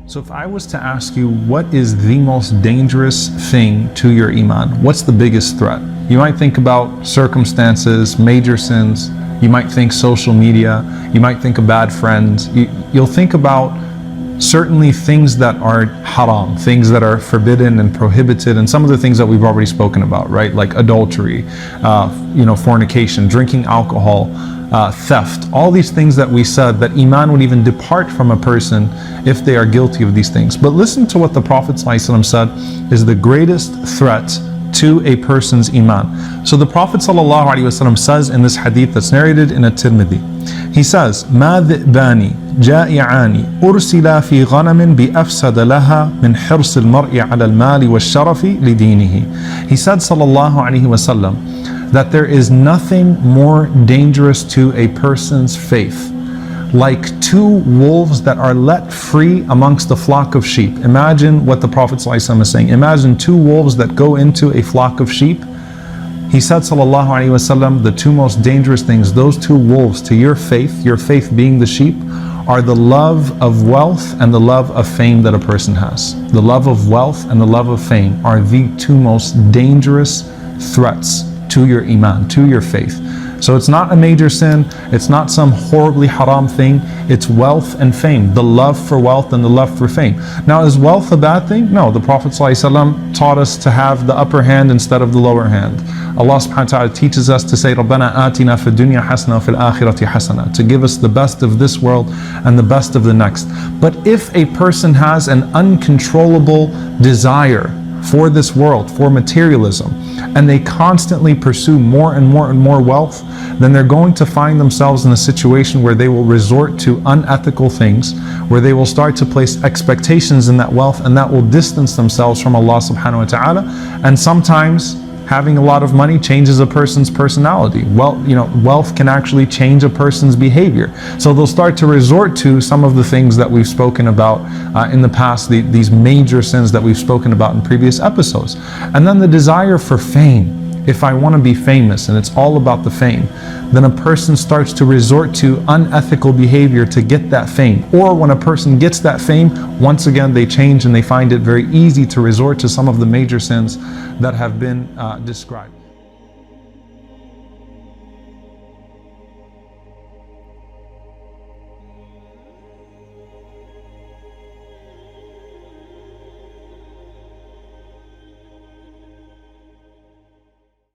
So if I was to ask you, what is the most dangerous thing to your Iman? What's the biggest threat? You might think about circumstances, major sins. You might think social media. You might think of bad friends. You'll think about certainly things that are haram, things that are forbidden and prohibited, and some of the things that we've already spoken about, right? Like adultery, fornication, drinking alcohol, theft, all these things that we said that Iman would even depart from a person if they are guilty of these things. But listen to what the Prophet ﷺ said is the greatest threat to a person's Iman. So the Prophet ﷺ says in this hadith that's narrated in At-Tirmidhi, he says, مَا ذِئْبَانِ جَائِعَانِ أُرْسِلَا فِي غَنَمٍ بِأَفْسَدَ لَهَا مِنْ حِرْصِ الْمَرْءِ عَلَى الْمَالِ وَالشَّرَفِ لِدِينِهِ. He said, sallallahu alaihi wasallam, that there is nothing more dangerous to a person's faith like two wolves that are let free amongst a flock of sheep. Imagine what the Prophet ﷺ is saying. Imagine two wolves that go into a flock of sheep. He said, sallallahu alaihi wasallam, the two most dangerous things, those two wolves to your faith being the sheep, are the love of wealth and the love of fame that a person has. The love of wealth and the love of fame are the two most dangerous threats to your Iman, to your faith. So it's not a major sin, it's not some horribly haram thing, it's wealth and fame, the love for wealth and the love for fame. Now, is wealth a bad thing? No, the Prophet ﷺ taught us to have the upper hand instead of the lower hand. Allah subhanahu wa ta'ala teaches us to say, رَبَّنَا آتِنَا فِي الدُّنْيَا حَسَنَةً وَفِي الْآخِرَةِ حَسَنَةً, to give us the best of this world and the best of the next. But if a person has an uncontrollable desire for this world, for materialism, and they constantly pursue more and more and more wealth, then they're going to find themselves in a situation where they will resort to unethical things, where they will start to place expectations in that wealth, and that will distance themselves from Allah subhanahu wa ta'ala. And sometimes having a lot of money changes a person's personality. Wealth can actually change a person's behavior. So they'll start to resort to some of the things that we've spoken about in the past, these major sins that we've spoken about in previous episodes. And then the desire for fame. If I want to be famous and it's all about the fame, then a person starts to resort to unethical behavior to get that fame. Or when a person gets that fame, once again they change and they find it very easy to resort to some of the major sins that have been described.